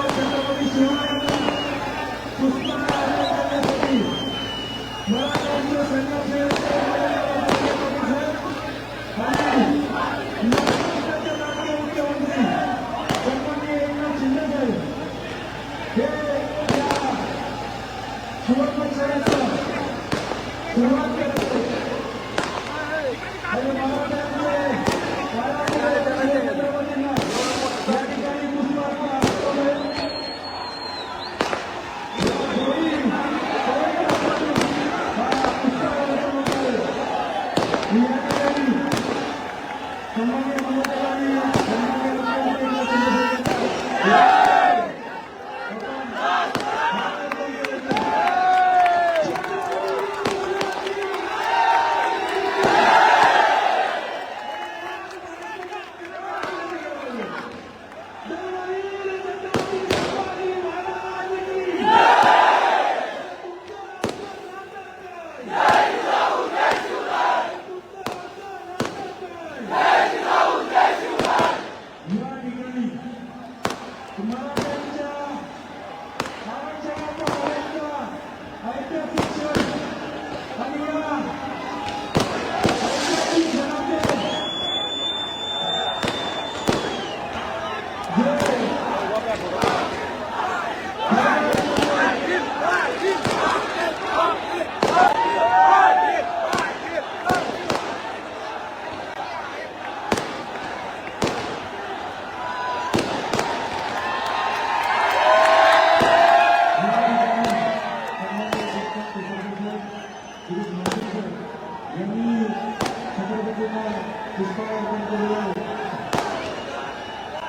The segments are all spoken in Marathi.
छत्रपती शिवाजी पुष्पहार मराठा संघटनेचे मुख्यमंत्री सन्माननीय एकनाथ शिंदे साहेब हे सुवर्णक्षराचा सुरुवात करत आणि मराठ्यांचे छत्रपतींना या ठिकाणी पुष्पहार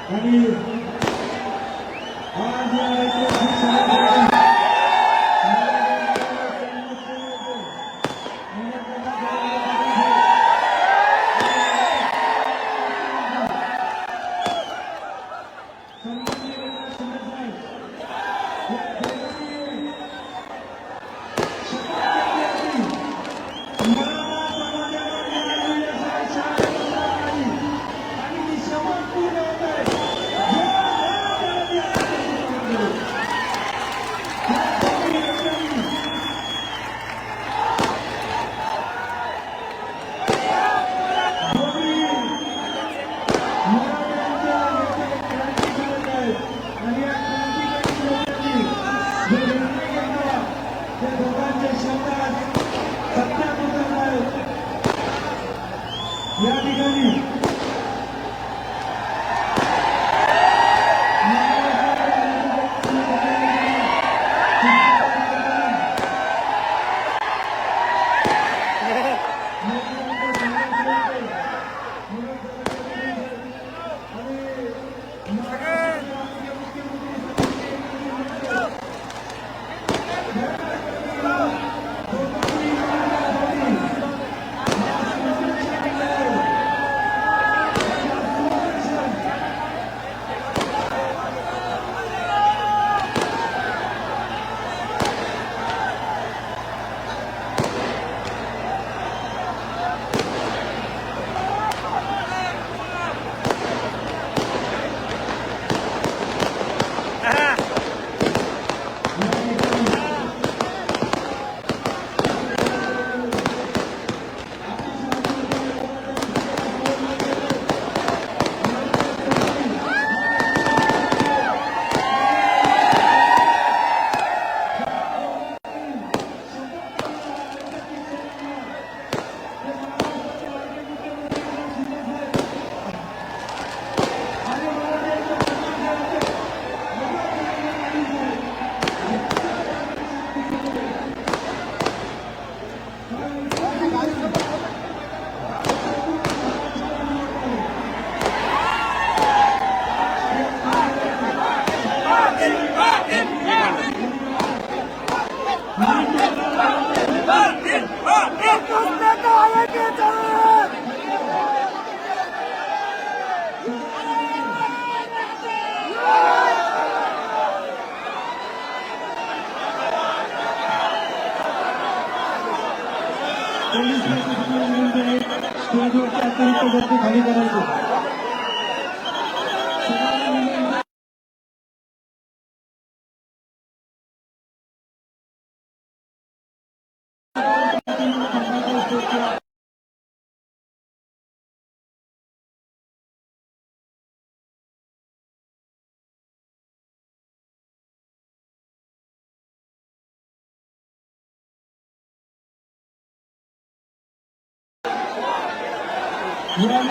आणि आज या ठिकाणी पोलीस स्टेजवरती अतिरिक्त गर्दी खाली करायची. यावेळी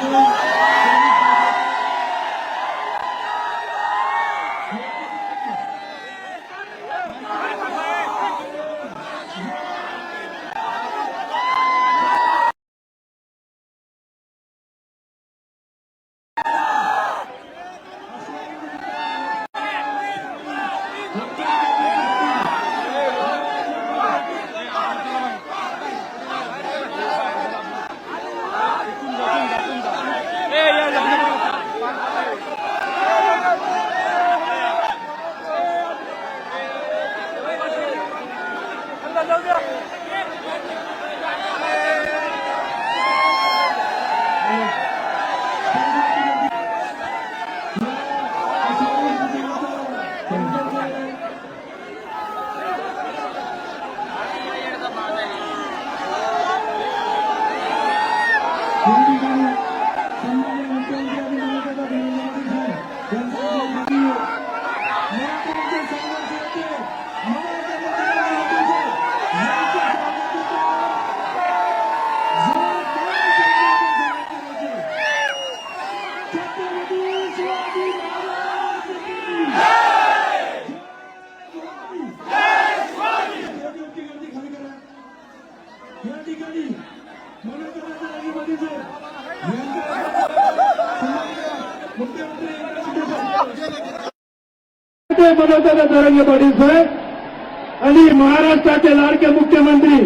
जरंगे पाटील साहेब आणि महाराष्ट्राचे लाडके मुख्यमंत्री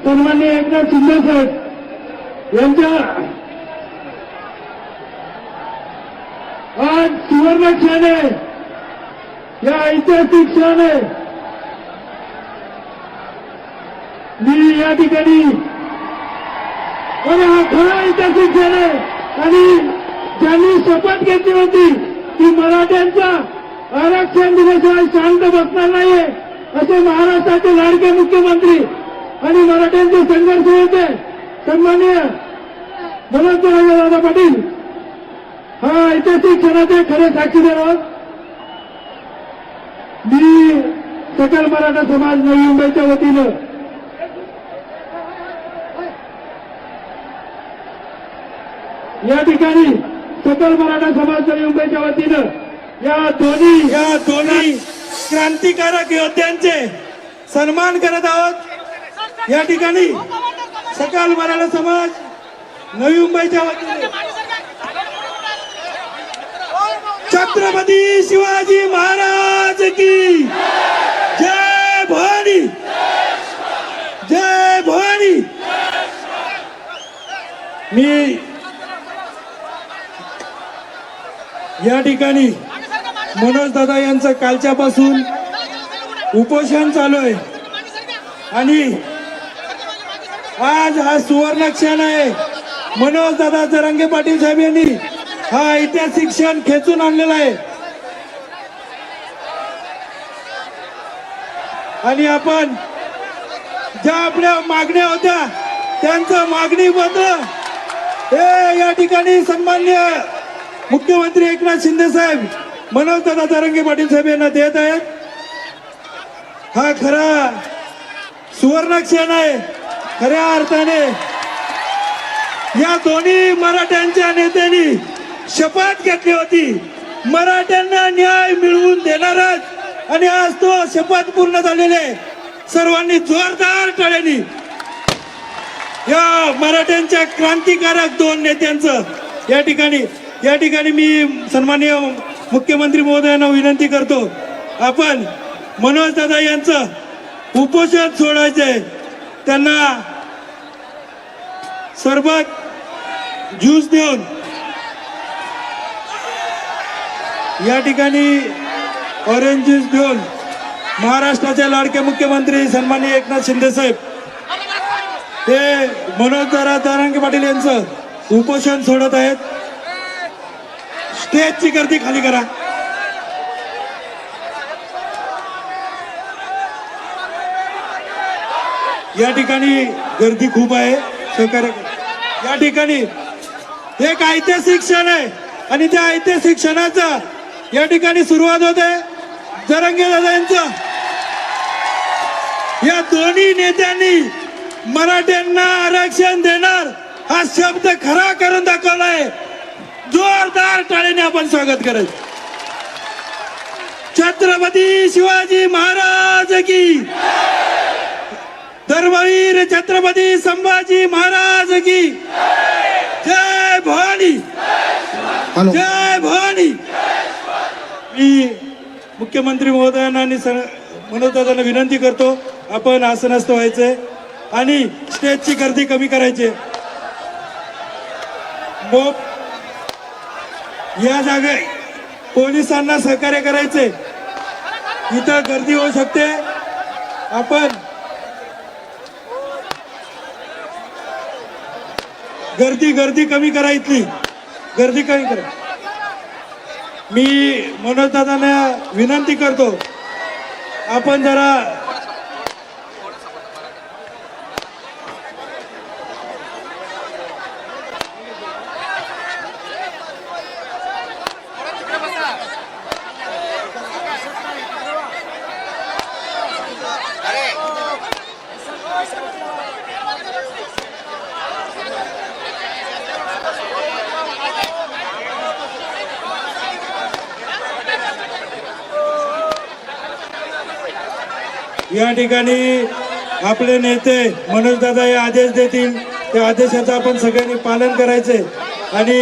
सन्माननीय एकनाथ शिंदे साहेब यांच्या आज सुवर्ण क्षण आहे, या ऐतिहासिक क्षण आहे. मी या ठिकाणी आणि हा खरा ऐतिहासिक क्षण आहे आणि ज्यांनी शपथ घेतली होती की मराठ्यांचा आरक्षण दिल्याशिवाय शांत बसणार नाहीये असे महाराष्ट्राचे लाडके मुख्यमंत्री आणि मराठ्यांचे संघर्ष होते सन्माननीय दादा पाटील हा ऐतिहासिक क्षणाचे खरे साक्षीदार आहोत. मी सकल मराठा समाज नवी मुंबईच्या वतीनं या ठिकाणी सकल मराठा समाज नवी मुंबईच्या वतीनं या दोन्ही क्रांतिकारक योद्ध्यांचे सन्मान करत आहोत. या ठिकाणी सकल मराठा समाज नवी मुंबईच्या वतीने छत्रपती शिवाजी महाराज की जय भवानी, जय भवानी. मी या ठिकाणी मनोज दादा यांचं कालच्यापासून उपोषण चालू आहे आणि आज हा सुवर्ण क्षण आहे. मनोज दादा जरांगे पाटील साहेब यांनी हा ऐतिहासिक क्षण खेचून आणलेला आहे आणि आपण ज्या आपल्या मागण्या होत्या त्यांचं मागणी पत्र हे या ठिकाणी सन्माननीय मुख्यमंत्री एकनाथ शिंदे साहेब मनोज दादा जरांगे पाटील साहेब यांना देत आहेत. हा खरा सुवर्ण क्षण आहे. खऱ्या अर्थाने या दोन्ही मराठ्यांच्या नेत्यांनी शपथ घेतली होती मराठ्यांना न्याय मिळवून देणारच आणि आज तो शपथ पूर्ण झालेले सर्वांनी जोरदार टाळ्यांनी या मराठ्यांच्या क्रांतिकारक दोन नेत्यांचं या ठिकाणी मी सन्माननीय मुख्यमंत्री महोदयांना विनंती करतो, आपण मनोज दादा यांचं उपोषण सोडायचंय. त्यांना सरबत ज्यूस देऊन या ठिकाणी ऑरेंज ज्यूस देऊन महाराष्ट्राचे लाडके मुख्यमंत्री सन्माननीय एकनाथ शिंदे साहेब हे मनोज दादा जरांगे पाटील यांचं उपोषण सोडत आहेत. स्टेजची गर्दी खाली करा. या ठिकाणी गर्दी खूप आहे. सहकार्य या ठिकाणी एक ऐतिहासिक क्षण आहे आणि त्या ऐतिहासिक क्षणाचा या ठिकाणी सुरुवात होते. जरांगे दादा यांचं या दोन्ही नेत्यांनी मराठ्यांना आरक्षण देणार हा शब्द खरा करून दाखवलाय. जोरदार टाळीने आपण स्वागत करायचं. छत्रपती शिवाजी महाराज की, धर्मवीर छत्रपती संभाजी महाराज की जय भवानी, जय भवानी. मी मुख्यमंत्री महोदयांना आणि मनोजदादांना विनंती करतो, आपण आसनस्थ व्हायचंय आणि स्टेजची गर्दी कमी करायची. या जागे पोलिसांना सहकार्य करायचे. इथं गर्दी होऊ शकते. आपण गर्दी कमी करा. इथली गर्दी कमी करा. मी मनोजदादांना विनंती करतो, आपण जरा या ठिकाणी आपले नेते मनोजदादा हे आदेश देतील, त्या आदेशाचं आपण सगळ्यांनी पालन करायचे. आणि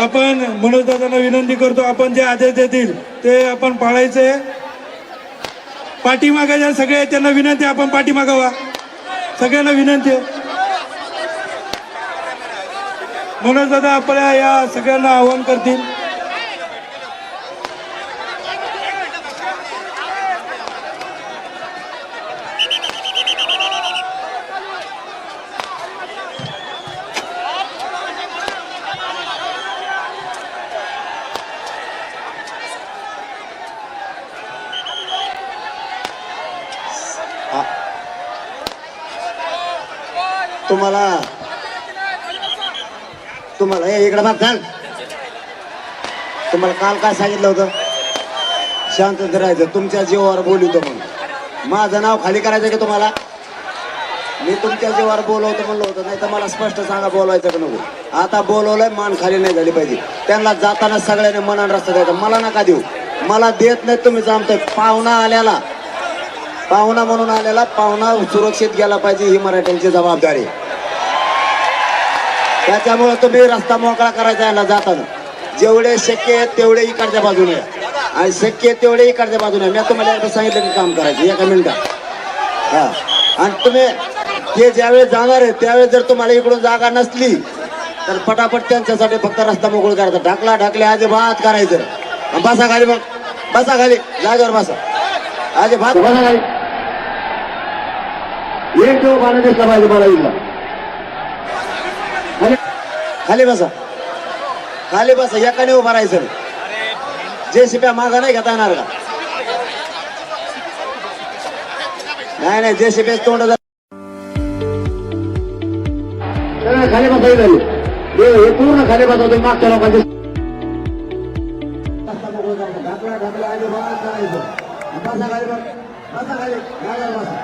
आपण मनोजदादांना विनंती करतो, आपण जे आदेश देतील ते आपण पाळायचे. पाठीमागे ज्या सगळे त्यांना विनंती, आपण पाठीमागे व्हा. सगळ्यांना विनंती आहे. मनोजदादा आपल्या या सगळ्यांना आवाहन करतील. तुम्हाला हे इकडे बघ. तुम्हाला काल काय सांगितलं होतं? शांत राहायचं. तुमच्या जीवावर बोलवतो म्हणून. माझं नाव खाली करायचं की तुम्हाला? मी तुमच्या जीवावर बोलवतो म्हणलं होतं, नाही तर मला स्पष्ट सांगा बोलवायचं का नको. आता बोलवलंय, मान खाली नाही झाली पाहिजे. त्यांना जाताना सगळ्यांनी मनान रस्ता द्यायचा. मला नका देऊ, मला देत नाही. तुम्ही जमताय. पाहुणा आल्याला, पाहुणा म्हणून आलेला, पाहुणा सुरक्षित गेला पाहिजे, ही मराठ्यांची जबाबदारी. त्याच्यामुळे तुम्ही रस्ता मोकळा करायचा याला जाताना. जेवढे शक्य आहे तेवढे इकडच्या बाजूने आणि शक्य आहे तेवढे इकडच्या बाजूने. मी तुम्हाला एकदा सांगितलं की काम करायचं एका मिनिटात. हा, आणि तुम्ही ते ज्यावेळेस जाणार आहे त्यावेळेस जर तुम्हाला इकडून जागा नसली तर पटापट त्यांच्यासाठी फक्त रस्ता मोकळा करायचा. ढाकले अजिबात करायचं. बसा खाली, मग बसा खाली, जागेवर बसा. अजिबात बसा खाली. एक दिवस पाणी दिसला पाहिजे मला इथला. खाली बसा, खाली बसा. एकाने उभा राहायचं. जेसीबी मागा नाही घेता येणार का? नाही जेसीबी तोंड खाली बसायचं. हे पूर्ण खाली बसवतो. मागच्या लोकांचे ढाकला अजिबात करायचं. बसा खाली, बसा खाली, बसा.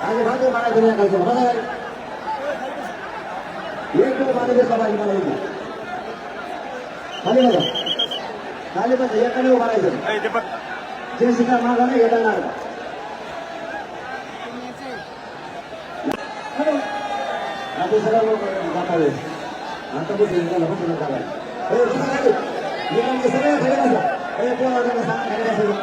अजिबात मारायचं. बसा खाली. एक पाणी दिसला पाहिजे मला इथे. खाली बघा, खाली बघा. एकाने उभा राहायचं. जे शिका मागा नाही घेता येणार. आता सगळं लोक जातावे. आता बसून सगळे खाली बसा. कोण वाटायला सांग खाली बसायचं.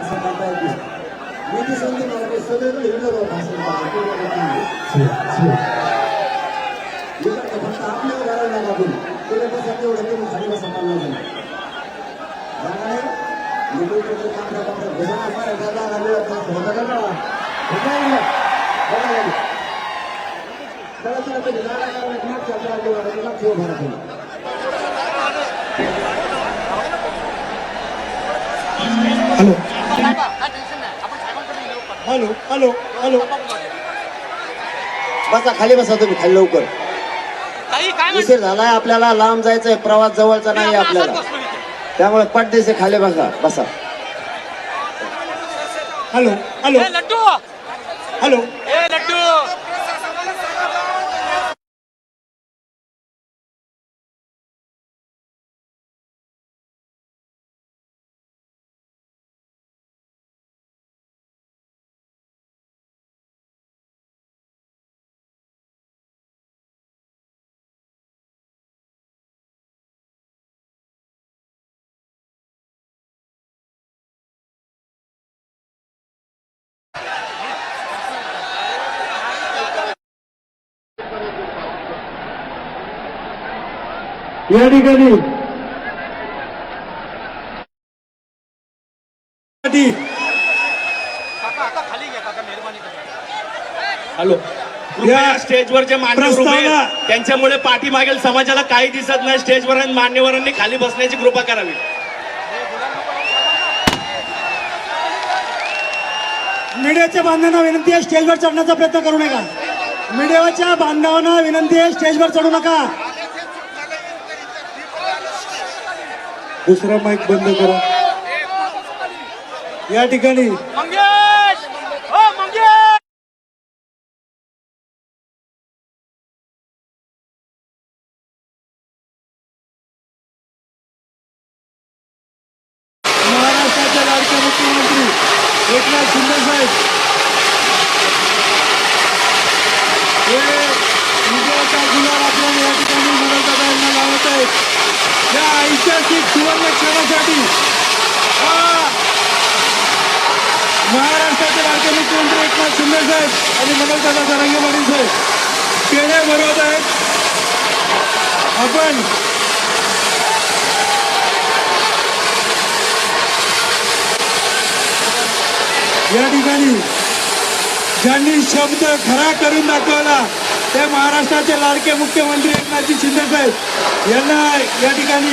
असं करता येत नाही. मी ती संधी मला सदैव हिंडलो भाषण फक्त आपल्याला करायला लागून तुला बसा तेवढं ते खाली बसा मानलं नाही. जागा नाही जागा मिळत होता का हॅलो हॅलो हॅलो हॅलो. बसा खाली बसा तुम्ही खाली लवकर. काही काय उशीर झालाय आपल्याला, लांब जायचंय, प्रवास जवळचा नाही आपल्याला, त्यामुळे पटदेसे खाली बसा बसा. Hello hello hello. या ठिकाणी हॅलो. या स्टेजवर जे मान्यवर उभे आहेत, त्यांच्यामुळे पाठीमागील समाजाला काही दिसत नाही. स्टेजवर मान्यवरांनी खाली बसण्याची कृपा करावी. मीडियाच्या बांधवांना विनंती आहे, स्टेजवर चढण्याचा प्रयत्न करू नका. मीडियाच्या बांधवांना विनंती आहे, स्टेजवर चढू नका. दुसरा माईक बंद करा. या ठिकाणी महाराष्ट्राचे लाडके मुख्यमंत्री एकनाथ शिंदे साहेब हे विजयाचा गुलाल आपल्याला या ठिकाणी मनोजदादा यांना लावत आहेत. या ऐतिहासिक सुवर्ण क्षणासाठी महाराष्ट्राचे लाडके मुख्यमंत्री एकनाथ शिंदे साहेब आणि मनोजदादा जरांगे पाटील साहेब पेढे भरवत आहेत. आपण या ठिकाणी ज्यांनी शब्द खरा करून दाखवला ते महाराष्ट्राचे लाडके मुख्यमंत्री एकनाथजी शिंदे साहेब यांना या ठिकाणी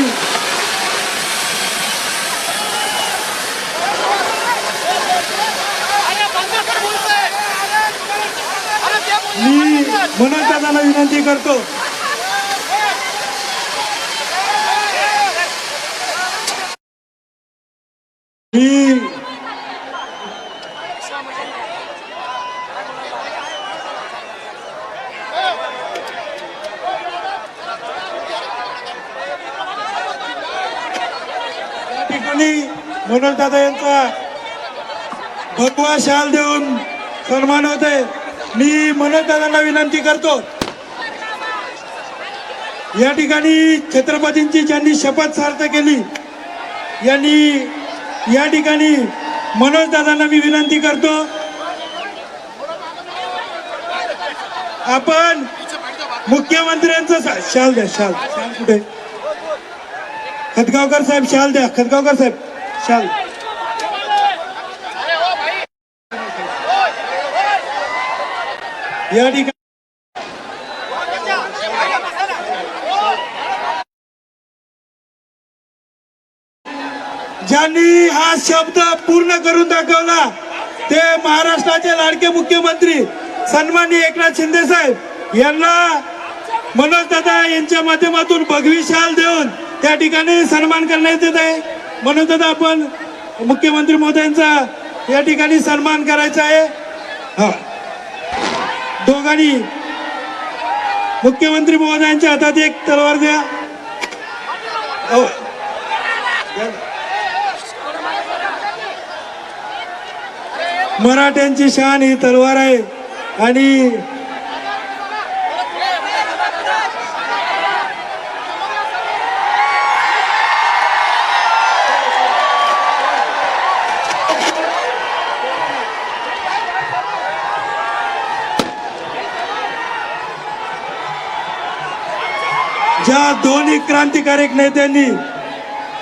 मी मनोजदादांना विनंती करतो. मी मनोजदादा यांचा भगवा शाल देऊन सन्मान होते. मी मनोजदादांना विनंती करतो, या ठिकाणी छत्रपतींची ज्यांनी शपथ सार्थ केली यांनी या ठिकाणी मनोजदादांना मी विनंती करतो, आपण मुख्यमंत्र्यांचा शाल द्या. शाल शाल कुठे? खतगावकर साहेब शाल द्या. खतगावकर साहेब शाल. या ठिकाणी ज्यांनी हा शब्द पूर्ण करून दाखवला ते महाराष्ट्राचे लाडके मुख्यमंत्री सन्माननीय एकनाथ शिंदे साहेब यांना मनोजदादा यांच्या माध्यमातून भगवी शाल देऊन त्या ठिकाणी सन्मान करण्यात येत आहे. मनोजदादा आपण मुख्यमंत्री महोदयांचा या ठिकाणी सन्मान करायचा आहे. हा दोघांनी मुख्यमंत्री महोदयांच्या हातात एक तलवार द्या. मराठ्यांची शान ही तलवार आहे आणि ज्या दोन्ही क्रांतिकारक नेत्यांनी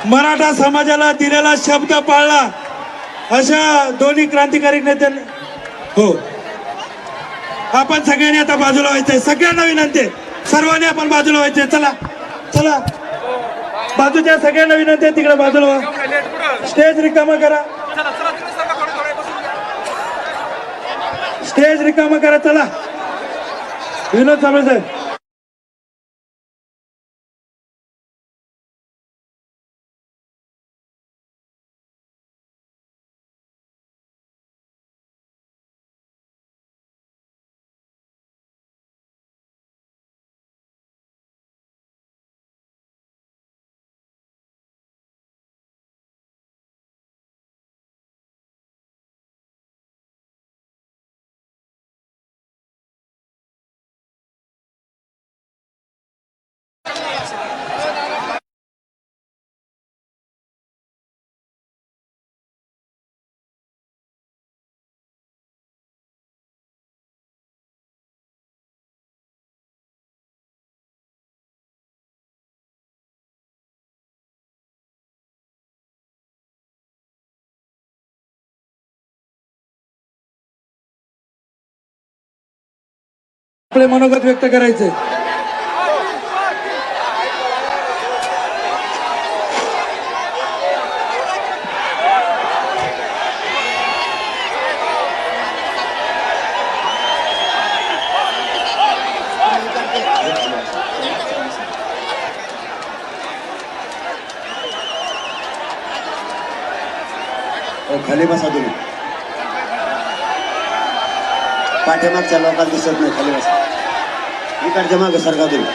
मराठा समाजाला दिलेला शब्द पाळला अशा दोन्ही क्रांतिकारक नेत्यांनी हो आपण सगळ्यांनी आता बाजूला व्हायचंय. सगळ्यांना विनंती आहे, सर्वांनी आपण बाजूला व्हायचंय. चला चला बाजूच्या सगळ्यांना विनंती आहे, तिकडे बाजूला व्हा. स्टेज रिकामा करा. स्टेज रिकामा करा. चला विनोद साबळे साहेब. आपले मनोगत व्यक्त करायचे. खाली बसा तुम्ही. पाठीमागच्या लोकांना दिसत नाही, खाली बसा. इकडच्या मागे सरका तुम्ही.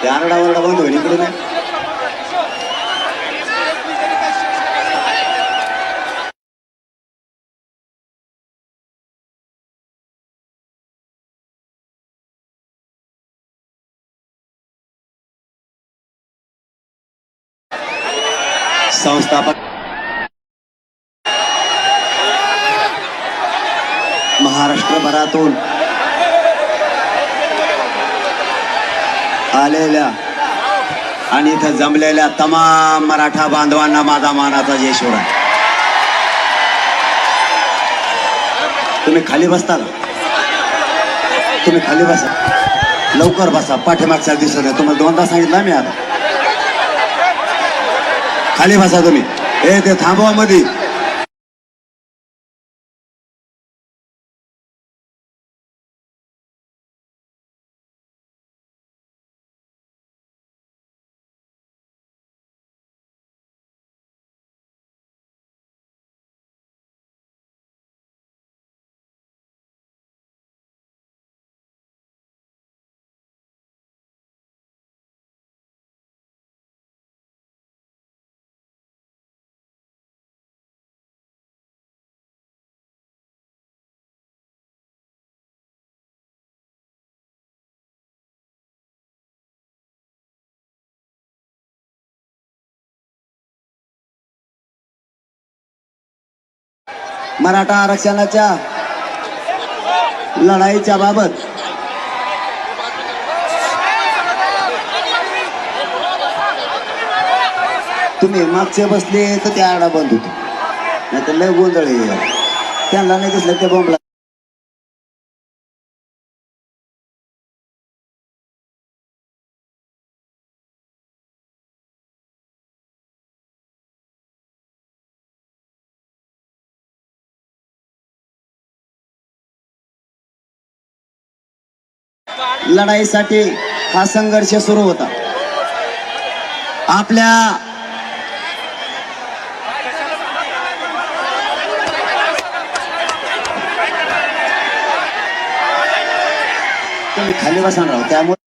ते आरडा वरडा बंद होईल इकडे नाही. संस्थापक महाराष्ट्रभरातून आलेल्या आणि इथं जमलेल्या तमाम मराठा बांधवांना माझा मानाचा जय शिवराय. तुम्ही खाली बसता का? तुम्ही खाली बसा, लवकर बसा. पाठीमागच्या दिसत आहे, तुम्हाला दोनदा सांगितलं मी. आता खाली बसा तुम्ही. हे ते थांबवा मध्ये. मराठा आरक्षणाच्या लढाईच्या बाबत तुम्ही मागचे बसले तर त्या आडा बंद होतो, नाही तर लय गोंधळ आहे. त्यांना नाही दिसलं ते बॉम्बला. लढाईसाठी हा संघर्ष सुरू होता. आपल्या तुम्ही खाली बसा राहू. त्यामुळे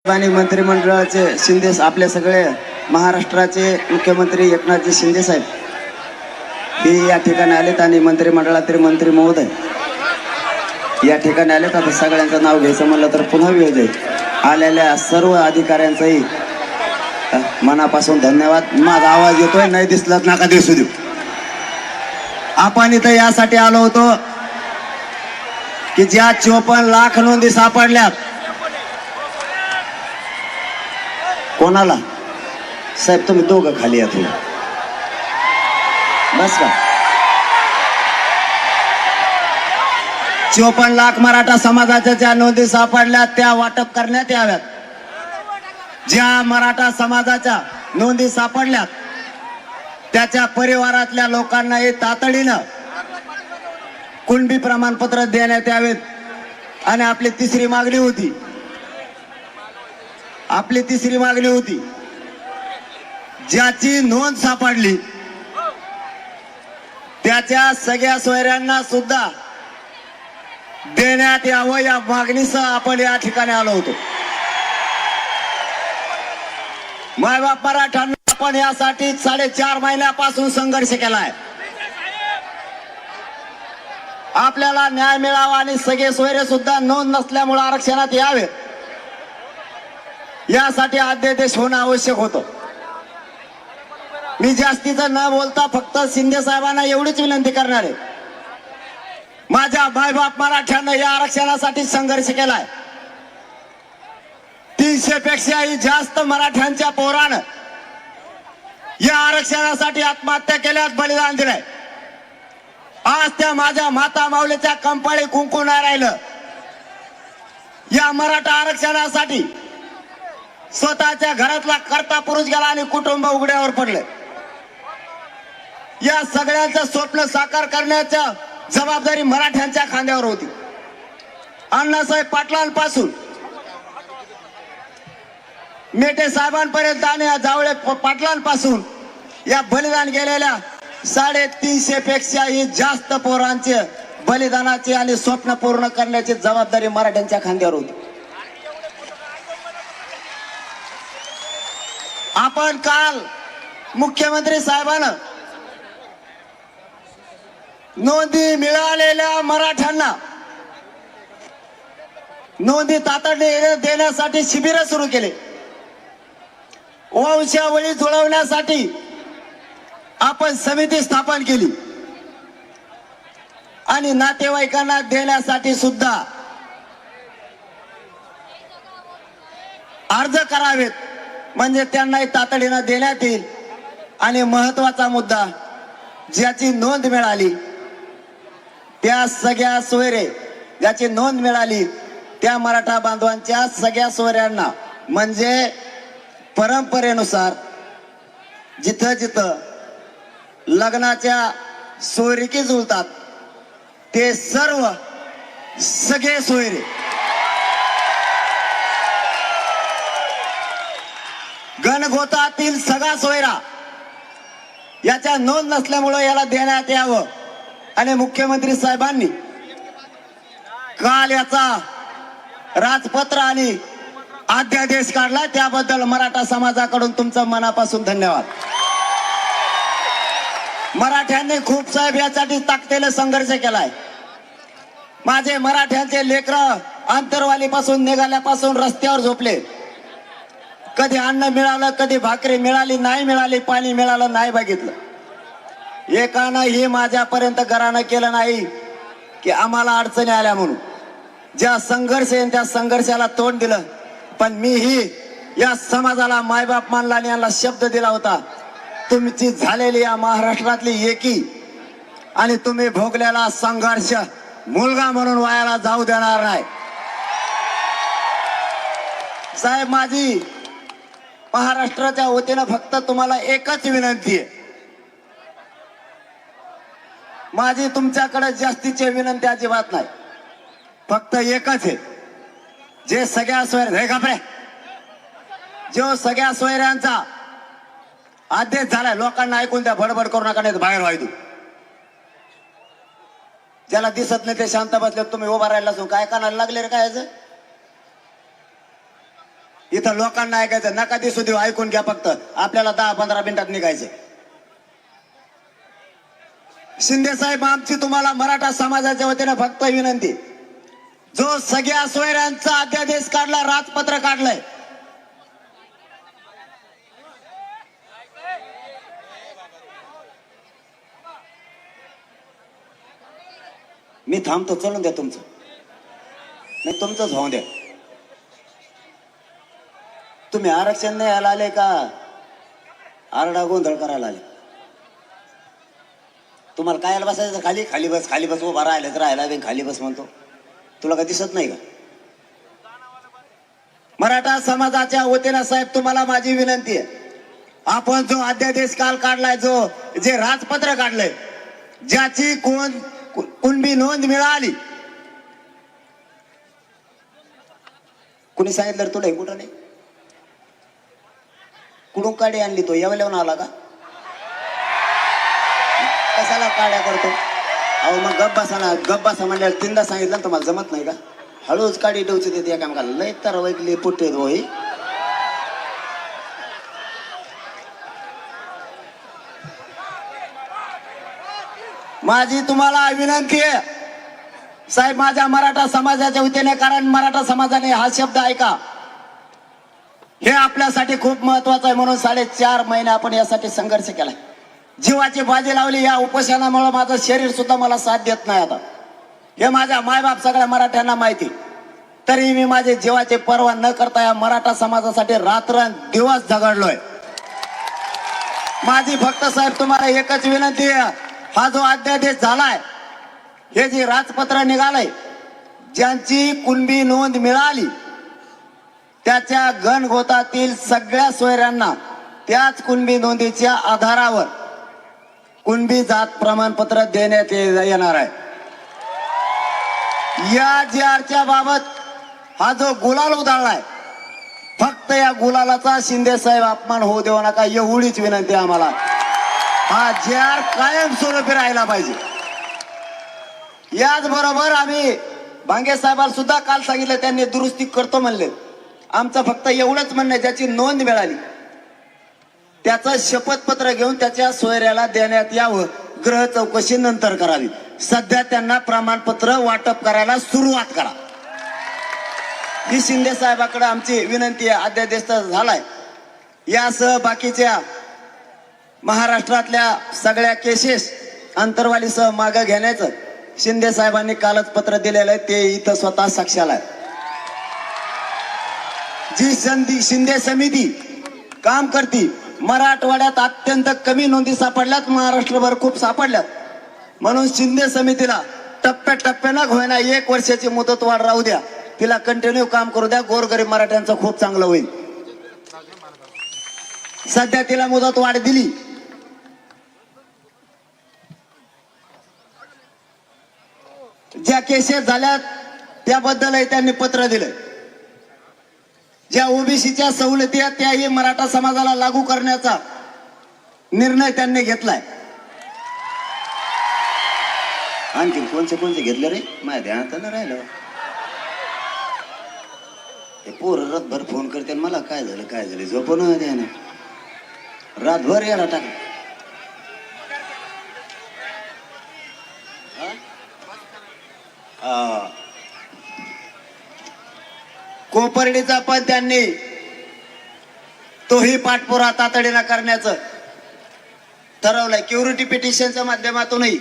आणि मंत्रिमंडळाचे शिंदे, आपले सगळे महाराष्ट्राचे मुख्यमंत्री एकनाथजी शिंदे साहेब हे या ठिकाणी आलेत आणि मंत्रिमंडळातील मंत्री महोदय या ठिकाणी आलेत. आता सगळ्यांचं नाव घ्यायचं म्हणलं तर पुन्हा वेळ जाईल. आलेल्या सर्व अधिकाऱ्यांचंही मनापासून धन्यवाद. माझा आवाज येतोय, नाही दिसला नका दिसू देऊ. आपण इथं यासाठी आलो होतो की ज्या 54 लाख नोंदी सापडल्यात, कोणाला साहेब तुम्ही दोघं खाली या थोडं बस का. 54 लाख मराठा समाजाच्या ज्या नोंदी सापडल्या त्या वाटप करण्यात याव्यात. ज्या मराठा समाजाच्या नोंदी सापडल्यात त्याच्या परिवारातल्या लोकांनाही तातडीनं कुणबी प्रमाणपत्र देण्यात यावेत. आणि आपली तिसरी मागणी होती ज्याची नोंद सापडली त्याच्या सगळ्या सोयऱ्यांना सुद्धा देण्यात यावं, या मागणीसह आपण या ठिकाणी आलो होतो. मायबाप मराठ्यांना आपण यासाठी 4.5 महिन्यापासून संघर्ष केलाय. आपल्याला न्याय मिळावा आणि सगळे सोयरे सुद्धा नोंद नसल्यामुळे आरक्षणात यावे, यासाठी अध्यादेश होणं आवश्यक होतं. मी जास्तीचं न बोलता फक्त शिंदे साहेबांना एवढीच विनंती करणार आहे, माझ्या मायबाप मराठ्यांना या आरक्षणासाठी संघर्ष केलाय. 300 पेक्षाही जास्त मराठ्यांच्या पोरानं या आरक्षणासाठी आत्महत्या केल्यात, बलिदान दिलंय. आज त्या माझ्या माता माऊलीच्या कंपाळी कुंकू नाही राहिलं. या मराठा आरक्षणासाठी स्वतःच्या घरातला करता पुरुष गेला आणि कुटुंब उघड्यावर पडले. या सगळ्यांचं स्वप्न साकार करण्याची जबाबदारी मराठ्यांच्या खांद्यावर होती. अण्णासाहेब पाटलांपासून मेटे साहेबांपर्यंत आणि जावळे पाटलांपासून या बलिदान गेलेल्या 350 पेक्षाही जास्त पोरांचे बलिदानाची आणि स्वप्न पूर्ण करण्याची जबाबदारी मराठ्यांच्या खांद्यावर होती. आपण काल मुख्यमंत्री साहेबांना नोंदी मिळालेल्या मराठ्यांना नोंदी तातडीने देण्यासाठी शिबिर सुरू केले. वंशावळी जुळवण्यासाठी आपण समिती स्थापन केली आणि नातेवाईकांना देण्यासाठी सुद्धा अर्ज करावेत, म्हणजे त्यांनाही तातडीनं देण्यात येईल. आणि महत्वाचा मुद्दा, ज्याची नोंद मिळाली त्या सगळ्या सोयरे, ज्याची नोंद मिळाली त्या मराठा बांधवांच्या सगळ्या सोयऱ्यांना, म्हणजे परंपरेनुसार जिथं जिथं लग्नाच्या सोयरिकी जुळतात ते सर्व सगळे सोयरे गणगोतातील सगळा सोयरा याच्या नोंद नसल्यामुळे याला देण्यात यावं. आणि मुख्यमंत्री साहेबांनी काल याचा राजपत्र आणि अध्यादेश काढला, त्याबद्दल मराठा समाजाकडून तुमचं मनापासून धन्यवाद. मराठ्यांनी खूप साहेब यासाठी ताकदीने संघर्ष केलाय. माझे मराठ्यांचे लेकरं आंतरवालीपासून निघाल्यापासून रस्त्यावर झोपले. कधी अन्न मिळालं, कधी भाकरी मिळाली नाही मिळाली, पाणी मिळालं नाही बघितलं. एकानंही माझ्यापर्यंत घरानं केलं नाही की आम्हाला अडचणी आल्या म्हणून. ज्या संघर्ष आहे त्या संघर्षाला तोंड दिलं. पण मीही या समाजाला मायबाप मानला आणि यांना शब्द दिला होता, तुमची झालेली या महाराष्ट्रातली एकी आणि तुम्ही भोगलेला संघर्ष मुलगा म्हणून वायाला जाऊ देणार नाही. साहेब, माझी महाराष्ट्राच्या वतीनं फक्त तुम्हाला एकच विनंती आहे. माझी तुमच्याकडे जास्तीची विनंती अजिबात नाही, फक्त एकच आहे. जे सगळ्या सोयरे जो सगळ्या सोयऱ्यांचा आदेश झालाय, लोकांना ऐकून द्या, बडबड करू नका, नाही बाहेर व्हायदू. ज्याला दिसत नाही ते शांत बसले, तुम्ही उभा राहिला असून काय कानाला लागले रे काय? इथं लोकांना ऐकायचं नका दिसू देऊ, ऐकून घ्या फक्त. आपल्याला 10-15 मिनिटात निघायचे. शिंदे साहेब, आमची तुम्हाला मराठा समाजाच्या वतीने फक्त विनंती, जो सगळ्या सोयऱ्यांचा अध्यादेश काढला, राजपत्र काढलंय. मी थांबतो, चलून द्या तुमचं, नाही तुमचंच होऊन द्या. तुम्ही आरक्षण द्यायला आले का आरडा गोंधळ करायला आले? तुम्हाला काय बसायचं? खाली खाली बस, खाली बस. उभा राहिला तर राहिला, खाली बस म्हणतो. तुला काय दिसत नाही का? मराठा समाजाच्या वतीनं साहेब तुम्हाला माझी विनंती आहे, आपण जो अध्यादेश काल काढलाय, जे राजपत्र काढलंय, ज्याची कुणबी नोंद मिळाली, कुणी सांगितलं तुला? हे कुठं नाही, कुठून काढी आणली? तो येवल्याहून आला का? कशाला काड्या करतो? अहो मग गप्प बसा ना, गप्प बसा म्हणल्यावर तीनदा सांगितलं तुम्हाला जमत नाही का? हळूच काडी डोची देते एकामेकाला. लय तर वैकली पुट्टे होई. माझी तुम्हाला विनंती आहे साहेब, माझ्या मराठा समाजाच्या वतीने, कारण मराठा समाजाने हा शब्द ऐका, हे आपल्यासाठी खूप महत्वाचं आहे. म्हणून 4.5 महिने आपण यासाठी संघर्ष केलाय, जीवाची बाजी लावली. या उपोषणामुळे माझं शरीर सुद्धा मला साथ देत नाही आता, हे माझ्या मायबाप सगळ्या मराठ्यांना माहिती. तरी मी माझे जीवाची पर्वा न करता या मराठा समाजासाठी रात्र दिवस झगडलोय. माझी फक्त साहेब तुम्हाला एकच विनंती आहे, हा जो अध्यादेश झालाय, हे जे राजपत्र निघालंय, ज्यांची कुणबी नोंद मिळाली, त्याच्या गणगोतातील सगळ्या सोयऱ्यांना त्याच कुणबी नोंदीच्या आधारावर कुणबी जात प्रमाणपत्र देण्यात येणार आहे. या JR बाबत हा जो गुलाल उधळलाय, फक्त या गुलालाचा शिंदे साहेब अपमान होऊ देऊ नका, एवढीच विनंती आम्हाला. हा JR कायमस्वरूपी राहिला पाहिजे. याचबरोबर आम्ही भांगे साहेबांना सुद्धा काल सांगितलं, त्यांनी दुरुस्ती करतो म्हणले. आमचं फक्त एवढंच म्हणणं आहे, ज्याची नोंद मिळाली त्याचं शपथपत्र घेऊन त्याच्या सोयऱ्याला देण्यात यावं. ग्रह चौकशी नंतर करावी. सध्या त्यांना प्रमाणपत्र वाटप करायला सुरुवात करा, ही शिंदे साहेबांकडे आमची विनंती आहे. अध्यादेश तर झालाय, यासह बाकीच्या महाराष्ट्रातल्या सगळ्या केसेस अंतरवालीसह मागे घेण्याचं शिंदे साहेबांनी कालच पत्र दिलेलं आहे, ते इथं स्वतः साक्षाला आहे. जी शिंदे समिती काम करती, मराठवाड्यात अत्यंत कमी नोंदी सापडल्यात, महाराष्ट्रभर खूप सापडल्यात. म्हणून शिंदे समितीला टप्प्याटप्प्यानं होईना 1 वर्षाची मुदतवाढ राहू द्या, तिला कंटिन्यू काम करू द्या. गोरगरीब मराठ्यांचं खूप चांगलं होईल. सध्या तिला मुदतवाढ दिली, ज्या केसेस झाल्यात त्याबद्दलही त्यांनी पत्र दिलं. ज्या ओबीसीच्या सवलती आहेत त्याही मराठा समाजाला लागू करण्याचा निर्णय त्यांनी घेतलाय. आणखी कोणते घेतले रे? माझ्या ध्यानात न राहिलं. ते पोर रातभर फोन करते मला, काय झालं झोपून द्या ना, रातभर याला टाक. कोपर्डीचा पण त्यांनी तोही पाठपुरा तातडीनं करण्याचं ठरवलंय. क्युरिटी पिटिशनच्या माध्यमातूनही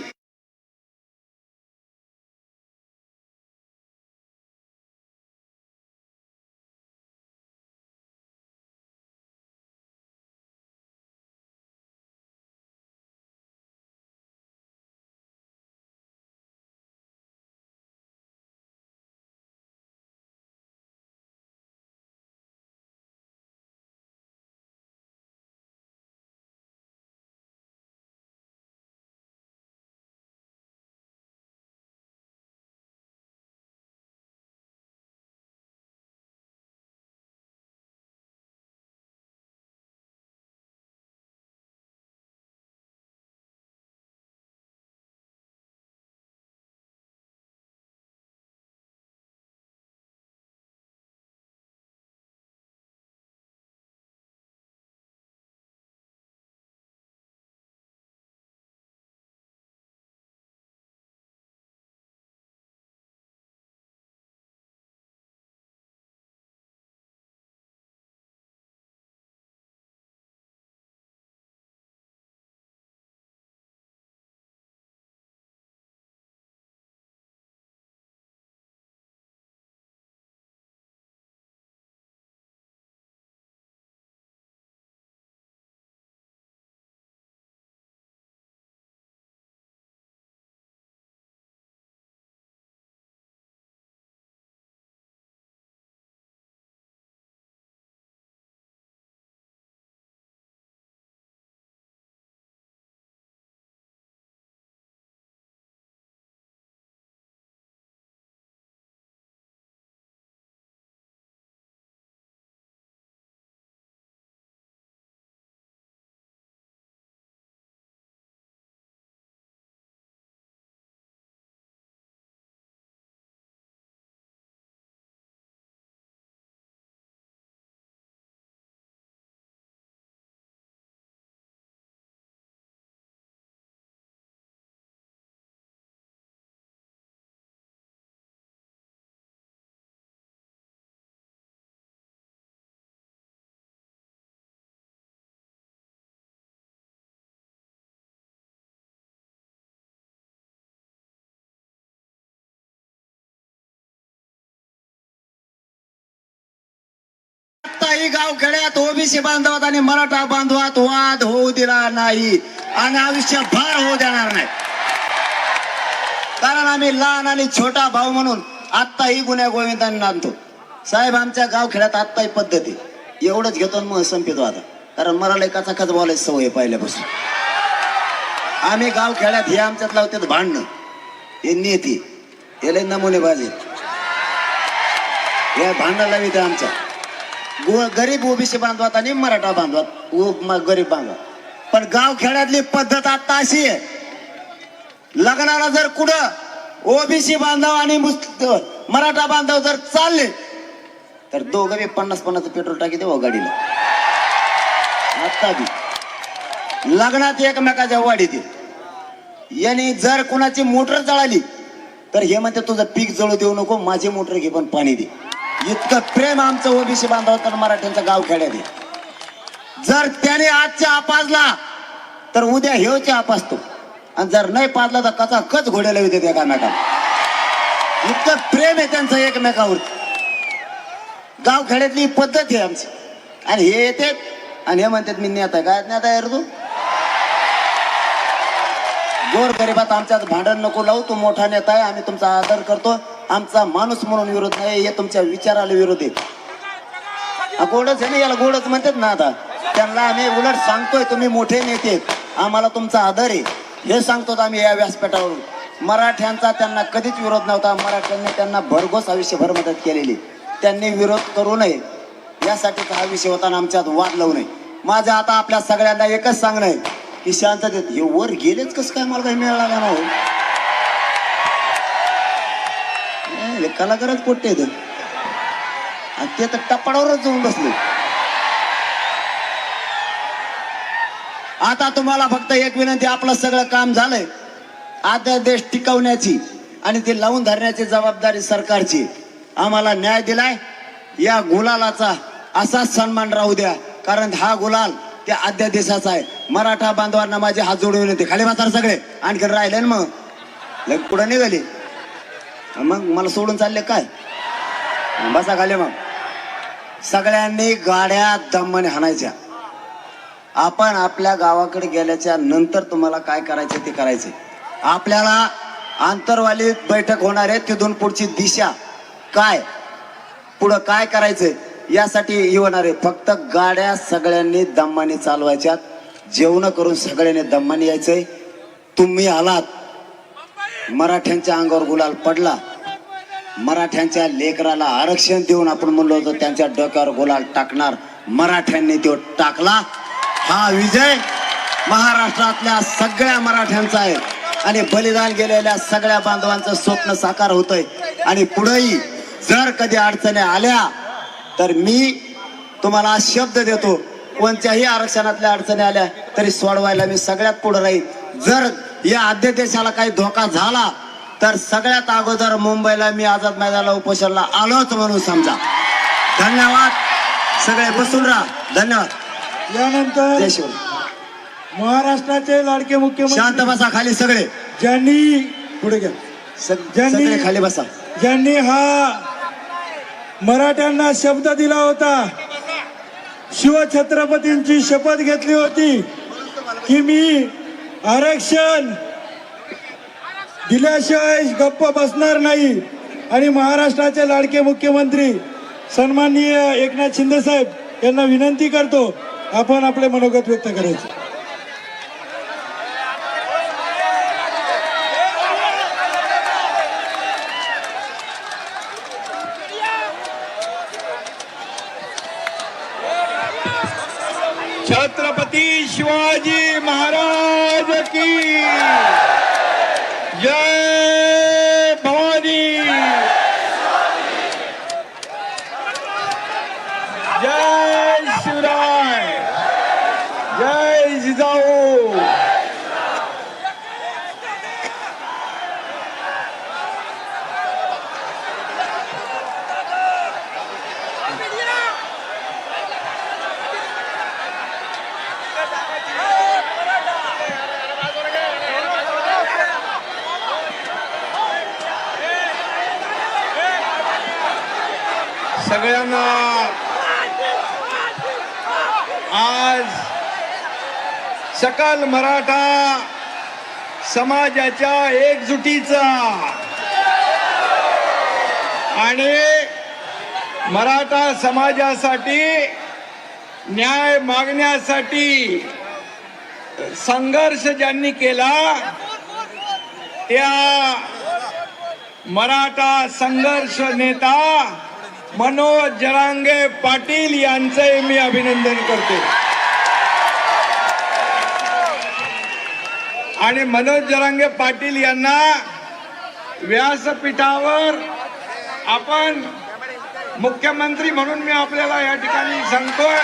काही गाव खेड्यात ओबीसी बांधवात आणि मराठा बांधवात वाद होऊ दिला नाही आणि आयुष्यभर होऊ देणार नाही. कारण आम्ही लहान आणि छोटा भाऊ म्हणून आत्ताही गुन्ह्या गोविंदांनी नांदतो. साहेब आमच्या गाव खेड्यात आत्ताही पद्धती एवढंच घेतो मग संपितो आता. कारण मला एकाचा कच बोलायची सवय पाहिल्यापासून. आम्ही गाव खेड्यात हे आमच्यात लावतात भांडणं, हे नेते हे लय नमुने बाजी या भांडण लावित आमच्या गरीब ओबीसी बांधवात आणि मराठा बांधवात गरीब बांधवात. पण गाव खेड्यातली पद्धत आता अशी आहे, लग्नाला जर कुठं ओबीसी बांधव आणि मराठा बांधव जर चालले तर दोघं बी 50-50 पेट्रोल टाकी देऊ गाडीला. आता बी लग्नात एकमेकाच्या वाढीत यांनी जर कुणाची मोटर जळाली तर हे म्हणते तुझं पीक जळू देऊ नको, माझी मोटर घे पण पाणी दे. इतकं प्रेम आमचं ओबीसी बांधव तर मराठ्यांचा गाव खेड्यात. जर त्याने आजच्या आपाजला तर उद्या हेवच्या आपासतो आणि जर नाही पाजला तर कचा कच घोड्याला येते एकामेका. इतकं प्रेम आहे त्यांचं एकमेकावर. गाव खेड्यातली पद्धत आहे आमची. आणि हे येते आणि हे म्हणतात मी नेता. काय नेता यार तू? गोर गरीबात आमच्यात भांडण नको लावू. तू मोठा नेता आहे, आम्ही तुमचा आदर करतो. आमचा माणूस म्हणून विरोध नाही, हे तुमच्या विचाराला विरोध आहे. गोडच आहे ना, याला गोडच म्हणतात ना. आता त्यांना आम्ही उलट सांगतोय तुम्ही मोठे नेते, आम्हाला तुमचा आदर आहे हे सांगतो आम्ही या व्यासपीठावरून. मराठ्यांचा त्यांना कधीच विरोध नव्हता. मराठ्यांनी त्यांना भरघोस आयुष्यभर मदत केलेली. त्यांनी विरोध करू नये यासाठीच हा विषय होता आणि आमच्यात वाद लावू नये. माझं आता आपल्या सगळ्यांना एकच सांगणं आहे की शांततेत हे वर गेलेच कसं काय मला काही मिळाला का नाही. कलाकारच पोट्टे ते तर टप्पाडावरच जाऊन बसले. आता तुम्हाला फक्त एक विनंती, आपलं सगळं काम झालंय. आता देश टिकवण्याची आणि ते लावून धरण्याची जबाबदारी सरकारची. आम्हाला न्याय दिलाय, या गुलालाचा असाच सन्मान राहू द्या. कारण हा गुलाल त्या अध्यादेशाचा आहे. मराठा बांधवांना माझे हात जोडून येते. खाली बसा सगळे. आणखी राहिले ना मग लग पुढे निघाले, मग मला सोडून चालले काय? बसा खाली. मग सगळ्यांनी गाड्या दमाने हाणायच्या. आपण आपल्या गावाकडे गेल्याच्या नंतर तुम्हाला काय करायचं ते करायचे. आपल्याला आंतरवाली बैठक होणार आहे, तिथून पुढची दिशा काय, पुढं काय करायचंय यासाठी होणार आहे. फक्त गाड्या सगळ्यांनी दमाने चालवायच्यात. जेवण करून सगळ्यांनी दमाने यायचंय. तुम्ही आलात, मराठ्यांच्या अंगावर गुलाल पडला. मराठ्यांच्या लेकराला आरक्षण देऊन आपण म्हणलो होतो त्यांच्या डोक्यावर गुलाल टाकणार, मराठ्यांनी तो टाकला. हा विजय महाराष्ट्रातल्या सगळ्या मराठ्यांचा आहे आणि बलिदान गेलेल्या सगळ्या बांधवांचं स्वप्न साकार होतंय. आणि पुढेही जर कधी अडचणी आल्या तर मी तुम्हाला शब्द देतो, कोणत्याही आरक्षणातल्या अडचणी आल्या तरी सोडवायला मी सगळ्यात पुढे राहील. जर या अध्यादेशाला काही धोका झाला तर सगळ्यात अगोदर मुंबईला मी आझाद मैदानाला उपोषणाला आलोच म्हणून समजा. धन्यवाद. सगळे बसून राहा. धन्यवाद. यानंतर जय शिव. महाराष्ट्राचे लाडके शांत मुख्यमंत्री बसा खाली सगळे. ज्यांनी पुढे घ्या सगळे खाली बसा. ज्यांनी हा मराठ्यांना शब्द दिला होता, शिवछत्रपतींची शपथ घेतली होती की मी आरक्षण दिल्याशिवाय गप्प बसणार नाही. आणि महाराष्ट्राचे लाडके मुख्यमंत्री सन्माननीय एकनाथ शिंदे साहेब यांना विनंती करतो, आपण आपले मनोगत व्यक्त करायचे. छत्रपती शिवाजी महाराज की जय. भवानी जय. शिवराय जय. जिजाऊ. सगळ्यांना आज सकल मराठा समाजाच्या एकजुटीचा आणि मराठा समाजासाठी न्याय मागण्यासाठी संघर्ष ज्यांनी केला त्या मराठा संघर्ष नेता मनोज जरांगे पाटील यांचे मी अभिनंदन करतो. आणि मनोज जरांगे पाटील यांना व्यासपीठावर आपण मुख्यमंत्री म्हणून मी आपल्याला या ठिकाणी सांगतोय.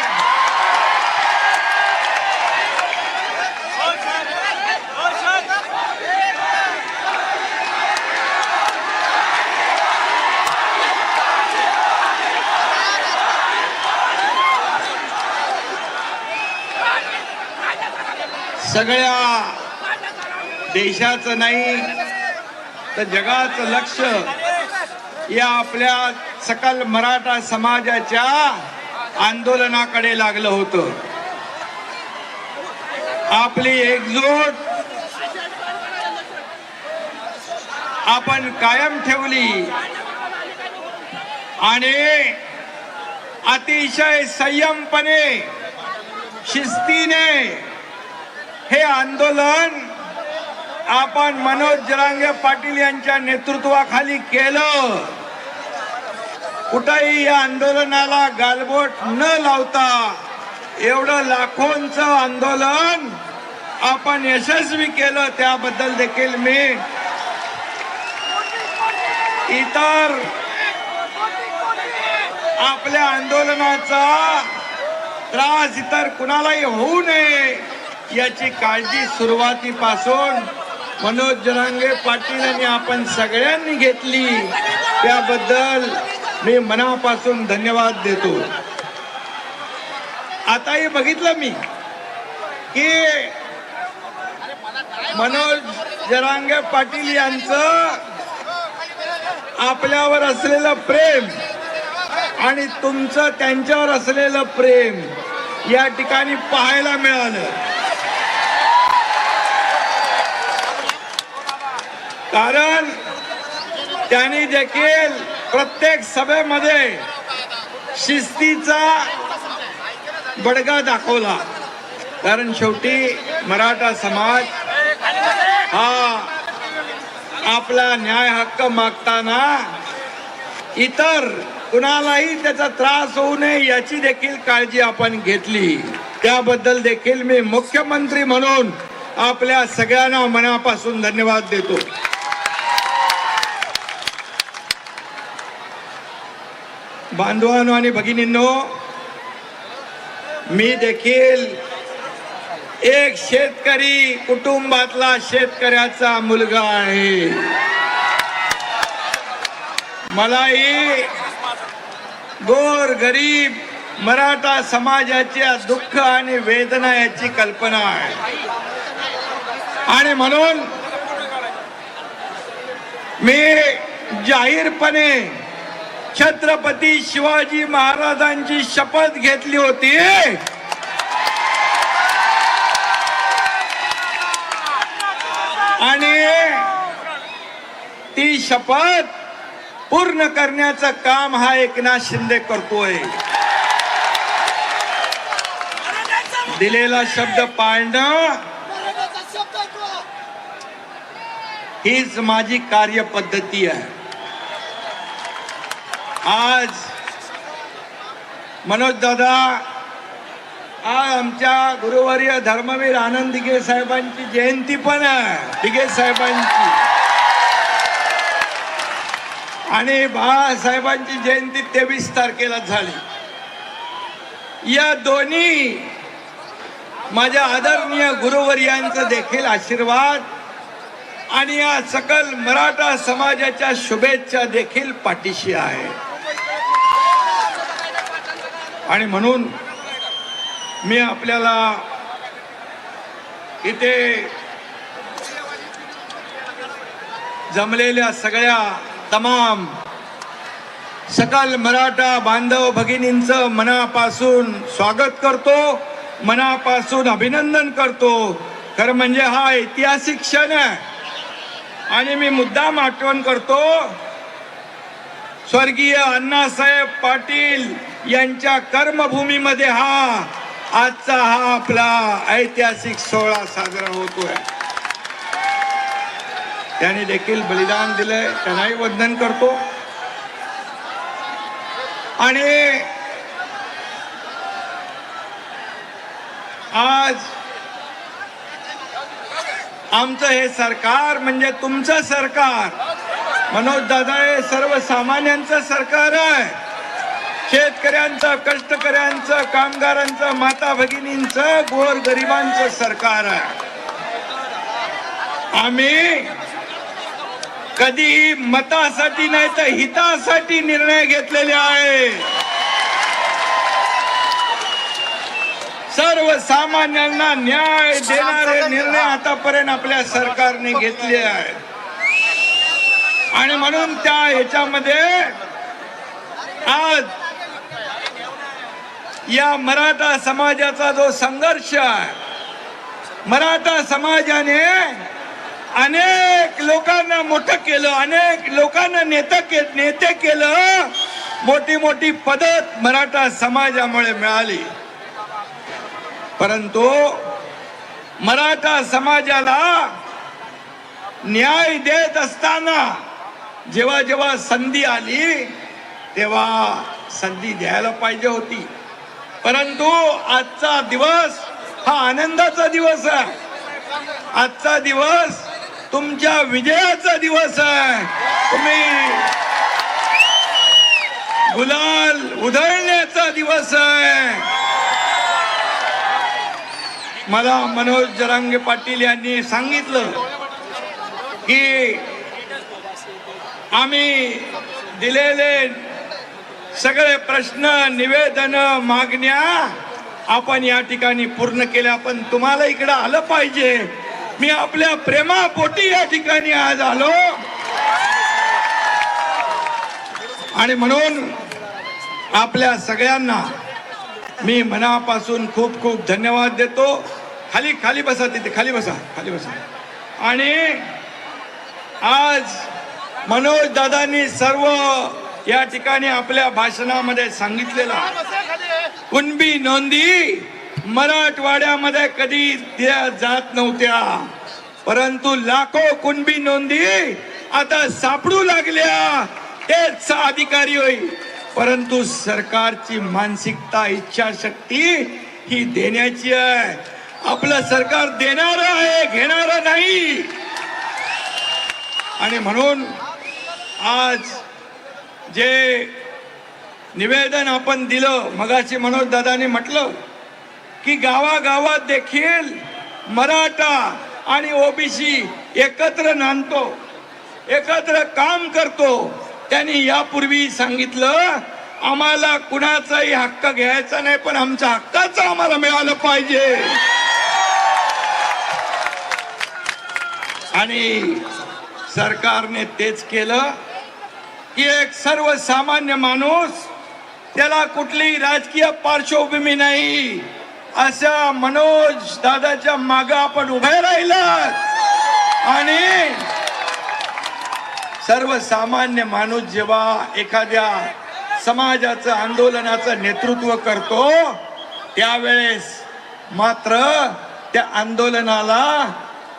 सगळ्या देशाचं नाही तर जगाचं लक्ष या आपल्या सकल मराठा समाजाच्या आंदोलनाकडे लागलं होतं. आपली एकजूट आपण कायम ठेवली आणि अतिशय संयमपणे शिस्तीने हे आंदोलन आपण मनोज जरांगे पाटील यांच्या नेतृत्वाखाली केलं. कुठेही या आंदोलनाला गालबोट न लावता एवढं लाखोंचं आंदोलन आपण यशस्वी केलं. त्याबद्दल देखील मी इतर आपल्या आंदोलनाचा त्रास इतर कुणालाही होऊ नये याची काळजी सुरुवातीपासून मनोज जरांगे पाटील यांनी आपण सगळ्यांनी घेतली. त्याबद्दल मी मनापासून धन्यवाद देतो. आताही बघितलं मी की मनोज जरांगे पाटील यांचं आपल्यावर असलेलं प्रेम आणि तुमचं त्यांच्यावर असलेलं प्रेम या ठिकाणी पाहायला मिळालं. कारण त्यांनी देखील प्रत्येक सभेमध्ये शिस्तीचा बडगा दाखवला. कारण शेवटी मराठा समाज हा आपला न्याय हक्क मागताना इतर कुणालाही त्याचा त्रास होऊ नये याची देखील काळजी आपण घेतली. त्याबद्दल देखील मी मुख्यमंत्री म्हणून आपल्या सगळ्यांना मनापासून धन्यवाद देतो. बांधवांनो आणि भगिनींनो, मी देखील एक शेतकरी कुटुंबातला शेतकऱ्याचा मुलगा आहे. मलाही गोर गरीब मराठा समाजाच्या दुःख आणि वेदना याची कल्पना आहे. आणि म्हणून मी जाहीरपणे छत्रपती शिवाजी महाराजांची शपथ घेतली होती आणि ती शपथ पूर्ण करण्याचं काम हा एकनाथ शिंदे करतोय. दिलेला शब्द पाळणं हीच माझी कार्यपद्धती आहे. आज मनोज दादा, आज आमच्या गुरुवर्य धर्मवीर आनंद दिघे साहेबांची जयंती पण आहे. दिघे साहेबांची आणि बाळासाहेबांची जयंती 23 तारखेला झाली. या दोन्ही माझ्या आदरणीय गुरुवर्यांचा देखील आशीर्वाद आणि या सकल मराठा समाजाच्या शुभेच्छा देखील पाठीशी आहे. आणि म्हणून मी आपल्याला इथे जमलेल्या सगळ्या तमाम सकल मराठा बांधव भगिनींचं मनापासून स्वागत करतो मनापासून अभिनंदन करतो. खरं म्हणजे हा ऐतिहासिक क्षण आहे आणि मी मुद्दाम आठवण करतो स्वर्गीय अण्णासाहेब पाटील यांच्या कर्मभूमीमध्ये आजचा हा आपला ऐतिहासिक सोहळा साजरा होतोय. त्यांनी देखील बलिदान दिलंय, त्यांनाही वंदन करतो. आणि आज आमचं हे सरकार म्हणजे तुमचं सरकार, मनोज दादा हे सर्वसामान्यांचं सरकार आहे. शेतकऱ्यांचं, कष्टकऱ्यांचं, कामगारांचं, माता भगिनींचं, गोरगरिबांचं सरकार आहे. आम्ही कधी मतासाठी नाही तर हितासाठी निर्णय घेतलेले आहे. सर्वसामान्यांना न्याय देणारे निर्णय आतापर्यंत आपल्या सरकारने घेतले आहेत. आणि म्हणून त्या ह्याच्यामध्ये आज या मराठा समाजाचा जो संघर्ष आहे, मराठा समाजाने अनेक लोकांना मोठं केलं, अनेक लोकांना नेते केलं, मोठी मोठी पद मराठा समाजामुळे मिळाली. परंतु मराठा समाजाला न्याय देत असताना जेव्हा जेव्हा संधी आली तेव्हा संधी द्यायला पाहिजे होती. परंतु आजचा दिवस हा आनंदाचा दिवस आहे. आजचा दिवस तुमच्या विजयाचा दिवस आहे. तुम्ही गुलाल उधळण्याचा दिवस आहे. मला मनोज जरांगे पाटील यांनी सांगितलं की आम्ही दिलेले सगळे प्रश्न, निवेदन, मागण्या आपण या ठिकाणी पूर्ण केल्या. पण तुम्हाला इकडे आलं पाहिजे. मी आपल्या प्रेमापोटी या ठिकाणी आज आलो आणि म्हणून आपल्या सगळ्यांना मी मनापासून खूप खूप धन्यवाद देतो. खाली बसा, तिथे खाली बसा. आणि आज मनोज दादांनी सर्व या ठिकाणी आपल्या भाषणामध्ये सांगितलेला कुणबी नोंदी मराठवाड्यामध्ये कधी दिल्या जात नव्हत्या, परंतु लाखो कुणबी नोंदी आता सापडू लागल्या. तेच अधिकारी होईल. परंतु सरकारची मानसिकता, इच्छाशक्ती ही देण्याची आहे. आपलं सरकार देणार आहे, घेणार नाही. आणि म्हणून आज जे निवेदन आपण दिलं, मगाशी मनोज दादांनी म्हटलं की गावागावात देखील मराठा आणि ओबीसी एकत्र नांदतो, एकत्र काम करतो. त्यांनी यापूर्वी सांगितलं आम्हाला कुणाचाही हक्क घ्यायचा नाही, पण आमच्या हक्काचं आम्हाला मिळालं पाहिजे. आणि सरकारने तेच केलं की एक सर्वसामान्य माणूस, त्याला कुठलीही राजकीय पार्श्वभूमी नाही, अशा मनोज दादाच्या मागे आपण उभे राहिलात. आणि सर्वसामान्य माणूस जेव्हा एखाद्या समाजाचं, आंदोलनाचं नेतृत्व करतो त्यावेळेस मात्र त्या आंदोलनाला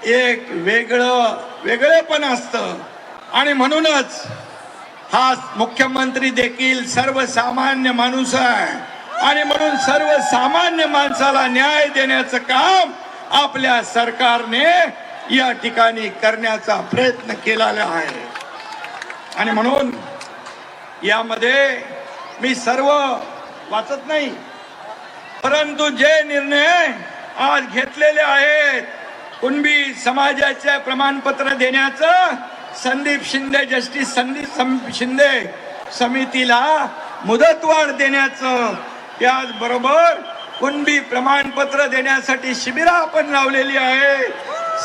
एक वेगळेपण असतं. आणि म्हणूनच हा मुख्यमंत्री देखील सर्वसामान्य माणूस आहे. आणि म्हणून सर्वसामान्य माणसाला न्याय देण्याचं काम आपल्या सरकारने या ठिकाणी करण्याचा प्रयत्न केलेला आहे. आणि म्हणून यामध्ये मी सर्व वाचत नाही, परंतु जे निर्णय आज घेतलेले आहेत, कुणबी समाजाचे प्रमाणपत्र देण्याचं, संदीप शिंदे, जस्टिस संदीप शिंदे समितीला मुदतवाढ देण्याचं, त्याचबरोबर कुणबी प्रमाणपत्र देण्यासाठी शिबिरं आपण लावलेली आहे.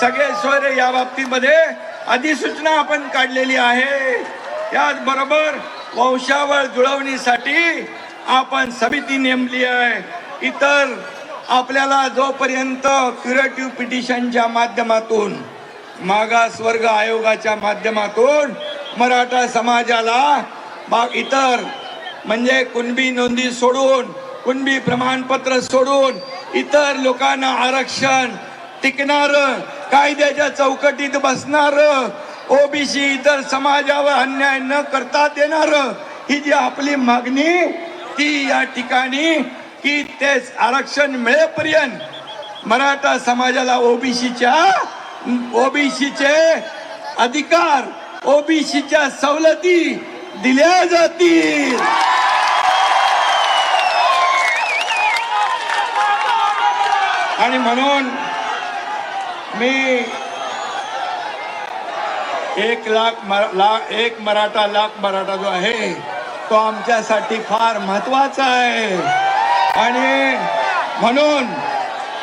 सगळे सोयरे या बाबतीमध्ये अधिसूचना आपण काढलेली आहे. त्याचबरोबर वंशावळ जुळवणीसाठी आपण समिती नेमली आहे. इतर आपल्याला जोपर्यंत क्युरेटिव्ह पिटिशनच्या माध्यमातून मागासवर्ग आयोगाच्या माध्यमातून मराठा समाजाला इतर म्हणजे कुणबी नोंदी सोडून कुणबी प्रमाणपत्र सोडून इतर लोकांना आरक्षण टिकणार कायद्याच्या चौकटीत बसणार ओबीसी इतर समाजावर अन्याय न करता देणार ही जी आपली मागणी ती या ठिकाणी की ते आरक्षण मिळेपर्यंत मराठा समाजाला ओबीसीचे अधिकार ओबीसीच्या सवलती दिल्या जातील. आणि म्हणून मी 1 मराठा लाख मराठा जो आहे तो आमच्यासाठी फार महत्वाचा आहे. आणि म्हणून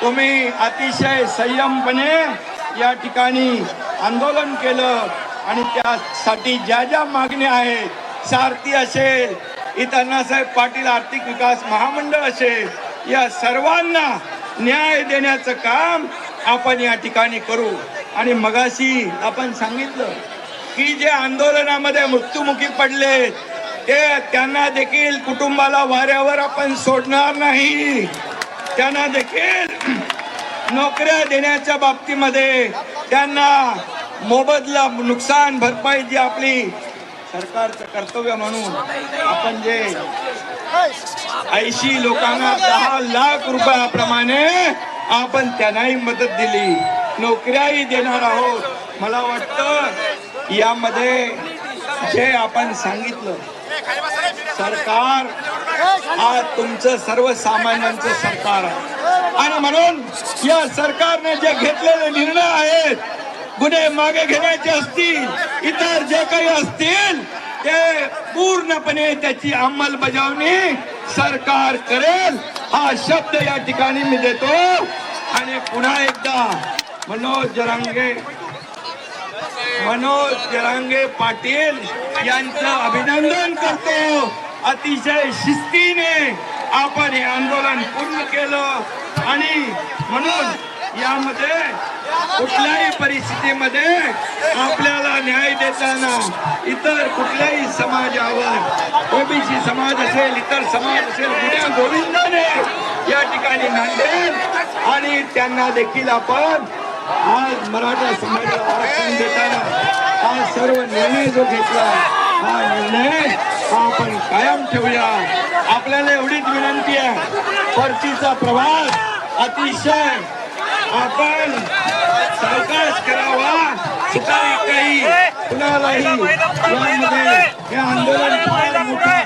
तुम्ही अतिशय संयमपणे या ठिकाणी आंदोलन केलं आणि त्यासाठी ज्या ज्या मागण्या आहेत सारथी असेल इथं अण्णासाहेब पाटील आर्थिक विकास महामंडळ असेल या सर्वांना न्याय देण्याचं काम आपण या ठिकाणी करू. आणि मगाशी आपण सांगितलं की जे आंदोलनामध्ये मृत्युमुखी पडले त्यांना देखील कुटुंबाला वाऱ्यावर आपण सोडणार नाही. त्यांना देखील नोकऱ्या देण्याच्या बाबतीमध्ये त्यांना मोबदला नुकसान भरपाई जी आपली सरकारचं कर्तव्य म्हणून आपण जे 80 लोकांना 10 लाख रुपयाप्रमाणे आपण त्यांनाही मदत दिली नोकऱ्याही देणार आहोत. मला वाटतं यामध्ये जे आपण सांगितलं सरकार हा तुमचं सर्वसामान्यांचं सरकार आहे आणि म्हणून या सरकारने जे घेतलेले निर्णय आहेत गुन्हे मागे घेण्याचे असतील इतर जे काही असतील ते पूर्णपणे त्याची अंमलबजावणी सरकार करेल हा शब्द या ठिकाणी मी देतो. आणि पुन्हा एकदा मनोज जरांगे पाटील यांचं अभिनंदन करतो. अतिशय शिस्तीने आपण हे आंदोलन पूर्ण केलं आणि म्हणून यामध्ये कुठल्याही परिस्थितीमध्ये आपल्याला न्याय देताना इतर कुठल्याही समाजावर ओबीसी समाज असेल इतर समाज असेल गुन्ह्या गोविंदाने या ठिकाणी नांदेल आणि त्यांना देखील आपण आज मराठा समाजाला आरक्षण देताना हा सर्व निर्णय जो घेतला हा निर्णय आपण कायम ठेवूया. आपल्याला एवढीच विनंती आहे परतीचा प्रवास अतिशय आपण सावकाश करावा. सुतारी काही कुणालाही यामध्ये हे आंदोलन फार मोठं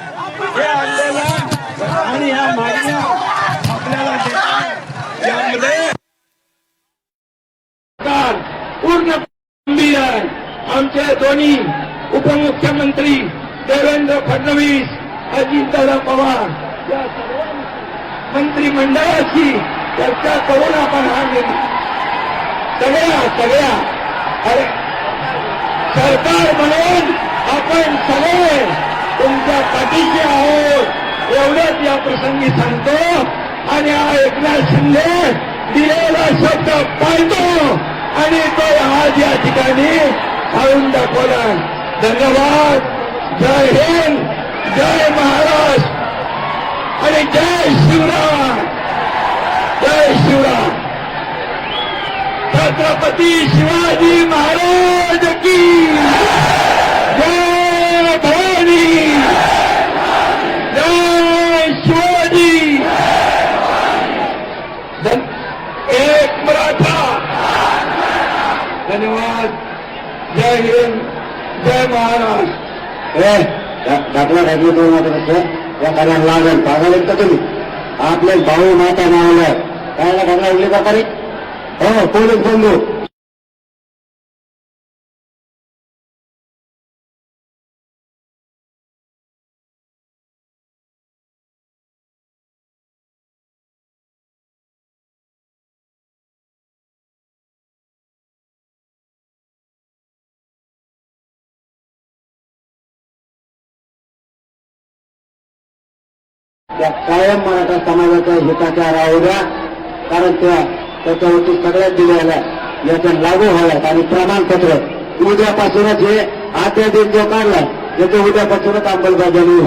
हे आंदोलन आणि ह्या मागण्या आपल्याला देतात यामध्ये पूर्ण गंभीर आहे. आमचे दोन्ही उपमुख्यमंत्री देवेंद्र फडणवीस अजितदादा पवार या सर्व मंत्रिमंडळाची चर्चा करून आपण हा निर्णय सगळ्या अरे सरकार म्हणून आपण सगळे तुमच्या पाठीशी आहोत एवढंच या प्रसंगी सांगतो. आणि हा एकनाथ शिंदे दिलेला शब्द पाळतो आणि तो आज या ठिकाणी आणून दाखवला. धन्यवाद. जय हिंद, जय महाराष्ट्र आणि जय शिवराम. जय शिवराम. छत्रपती शिवाजी महाराज की जय. भवानी जय. शिवाजी. एक मराठा. धन्यवाद. जय हिंद, जय महाराष्ट्र. दाखला राहिली दोन आता या कार्याला लागेल पागायला का तुम्ही आपले भाऊ माता नावला कायला घातला उरले का तरी हो पोलीस बंधू या कायम मराठा समाजाच्या हिताच्या राहू द्या. कारण त्याच्यावरती सगळ्यात दिलेल्या याच्या लागू व्हाव्यात आणि प्रमाणपत्र उद्यापासूनच हे अध्यादेश जो काढला त्याच्या उद्यापासूनच अंमलबजावणी